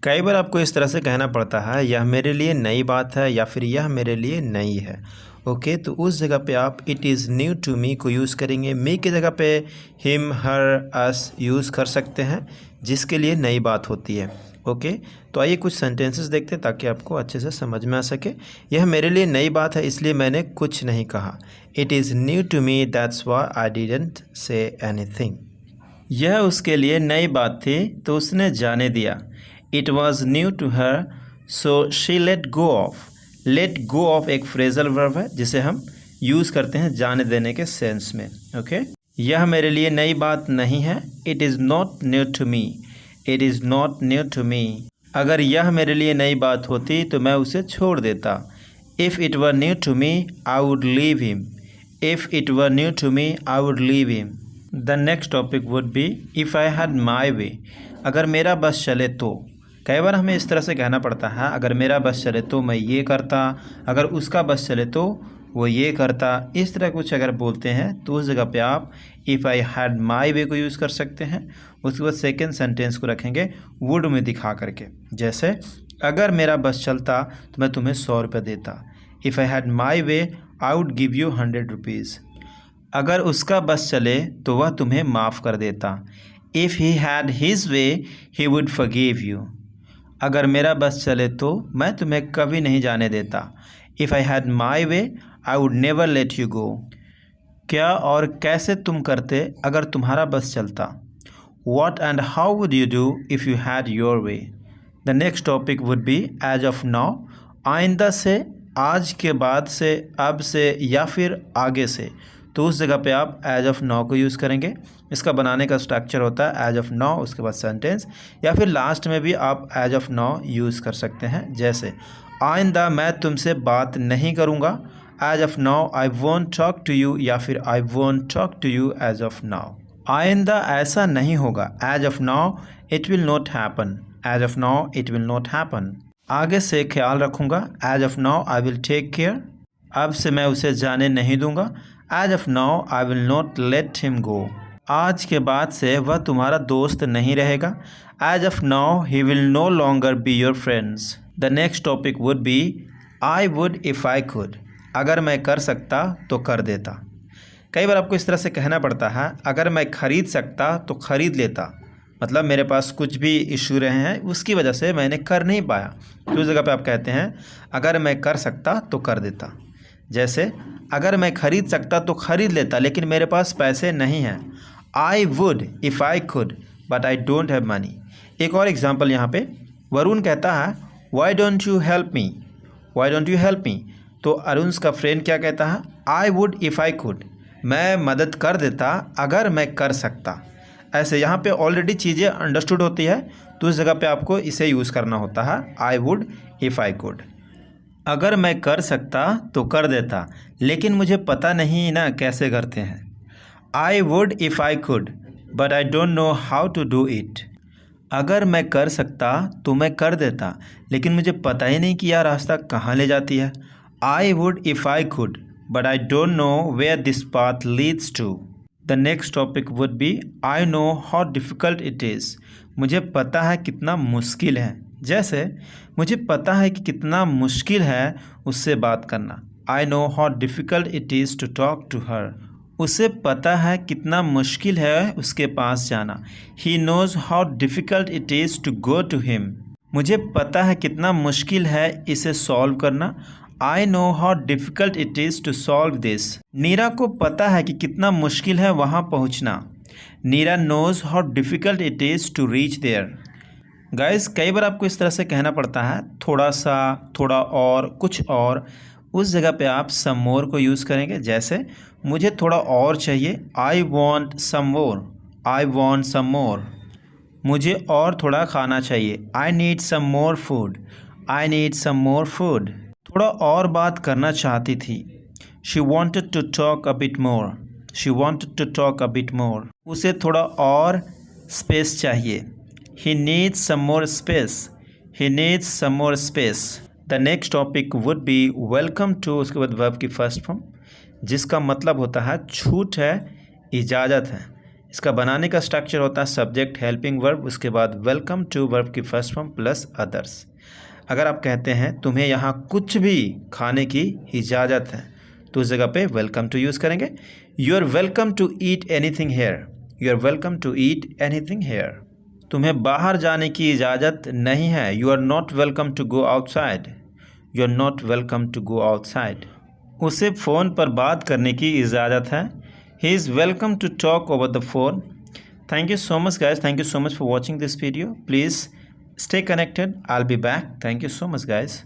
कई बार आपको इस तरह से कहना पड़ता है यह मेरे लिए नई बात है या फिर यह मेरे लिए नई है। ओके, तो उस जगह पे आप it is new to me को यूज़ करेंगे। मी की जगह पे हिम, हर, अस यूज़ कर सकते हैं जिसके लिए नई बात होती है। ओके, तो आइए कुछ सेंटेंसेस देखते हैं ताकि आपको अच्छे से समझ में आ सके। यह मेरे लिए नई बात है इसलिए मैंने कुछ नहीं कहा। It is new to me that's why I didn't say anything. यह उसके लिए नई बात थी तो उसने जाने दिया। It was new to her so she let go off. Let go off एक फ्रेजल वर्ब है जिसे हम यूज़ करते हैं जाने देने के सेंस में। ओके, यह मेरे लिए नई बात नहीं है। It is not new to me. It is not new to me. अगर यह मेरे लिए नई बात होती तो मैं उसे छोड़ देता। If it were new to me I would leave him. If it were new to me I would leave him. The next topic would be if I had my way. अगर मेरा बस चले तो। कई बार हमें इस तरह से कहना पड़ता है अगर मेरा बस चले तो मैं ये करता, अगर उसका बस चले तो वो ये करता। इस तरह कुछ अगर बोलते हैं तो उस जगह पे आप इफ़ आई हैड माई वे को यूज़ कर सकते हैं। उसके बाद सेकेंड सेंटेंस को रखेंगे वुड में दिखा करके। जैसे अगर मेरा बस चलता तो मैं तुम्हें 100 रुपये देता। If I had my way I would give you 100 rupees. अगर उसका बस चले तो वह तुम्हें माफ़ कर देता। If he had his way he would forgive you. अगर मेरा बस चले तो मैं तुम्हें कभी नहीं जाने देता। If I had my way I would never let you go. क्या और कैसे तुम करते अगर तुम्हारा बस चलता। What and how would you do if you had your way. The next topic would be as of now. आइंदा से, आज के बाद से, अब से या फिर आगे से। तो उस जगह पे आप एज ऑफ नाउ को यूज़ करेंगे। इसका बनाने का स्ट्रक्चर होता है एज ऑफ नाउ, उसके बाद सेंटेंस, या फिर लास्ट में भी आप एज ऑफ नाउ यूज़ कर सकते हैं। जैसे आइंदा मैं तुमसे बात नहीं करूँगा। As of now I won't talk to you, या फिर I won't talk to you as of now. आइंदा ऐसा नहीं होगा। As of now it will not happen. As of now it will not happen. आगे से ख्याल रखूँगा। As of now I will take care. अब से मैं उसे जाने नहीं दूंगा। As of now I will not let him go. आज के बाद से वह तुम्हारा दोस्त नहीं रहेगा। As of now he will no longer be your friends. The next topic would be I would if I could. अगर मैं कर सकता तो कर देता। कई बार आपको इस तरह से कहना पड़ता है अगर मैं ख़रीद सकता तो ख़रीद लेता। मतलब मेरे पास कुछ भी इशू रहे हैं उसकी वजह से मैंने कर नहीं पाया। तो उस जगह पे आप कहते हैं अगर मैं कर सकता तो कर देता। जैसे अगर मैं ख़रीद सकता तो ख़रीद लेता लेकिन मेरे पास पैसे नहीं हैं। I would if I could but I don't have money. एक और एग्जांपल यहाँ पे वरुण कहता है why don't you help me. Why don't you help me. तो अरुण का फ्रेंड क्या कहता है I would if I could. मैं मदद कर देता अगर मैं कर सकता। ऐसे यहाँ पे ऑलरेडी चीज़ें अंडरस्टूड होती है तो उस जगह पे आपको इसे यूज़ करना होता है I would if I could. अगर मैं कर सकता तो कर देता लेकिन मुझे पता नहीं ना कैसे करते हैं। I would if I could but I don't know how to do it. अगर मैं कर सकता तो मैं कर देता लेकिन मुझे पता ही नहीं कि यह रास्ता कहाँ ले जाती है। I would if I could but I don't know where this path leads to. The next topic would be I know how difficult it is. मुझे पता है कितना मुश्किल है। जैसे मुझे पता है कि कितना मुश्किल है उससे बात करना। I know how difficult it is to talk to her. उसे पता है कितना मुश्किल है उसके पास जाना। He knows how difficult it is to go to him. मुझे पता है कितना मुश्किल है इसे सॉल्व करना। I know how difficult it is to solve this. Neera को पता है कि कितना मुश्किल है वहाँ पहुँचना। Neera knows how difficult it is to reach there. Guys कई बार आपको इस तरह से कहना पड़ता है थोड़ा सा, थोड़ा और, कुछ और। उस जगह पे आप सम मोर को यूज़ करेंगे। जैसे मुझे थोड़ा और चाहिए। I want some more. I want some more. मुझे और थोड़ा खाना चाहिए। I need some more food. I need some more food. थोड़ा और बात करना चाहती थी। She wanted to talk a bit more. She wanted to talk a bit more. उसे थोड़ा और स्पेस चाहिए। He needs some more space. He needs some more space. The next topic would be welcome to। उसके बाद verb की first form जिसका मतलब होता है छूट है, इजाज़त है। इसका बनाने का स्ट्रक्चर होता है सब्जेक्ट हेल्पिंग वर्ब, उसके बाद वेलकम टू वर्ब की फर्स्ट फॉर्म प्लस अदर्स। अगर आप कहते हैं तुम्हें यहाँ कुछ भी खाने की इजाज़त है तो उस जगह पे वेलकम टू यूज़ करेंगे। You are welcome to eat anything here, you are welcome to eat anything here. तुम्हें बाहर जाने की इजाज़त नहीं है, you are not welcome to go outside, you are not welcome to go outside. उसे phone पर बात करने की इजाज़त है, he is welcome to talk over the phone. Thank you so much guys, thank you so much for watching this video. Please stay connected, I'll be back. Thank you so much guys.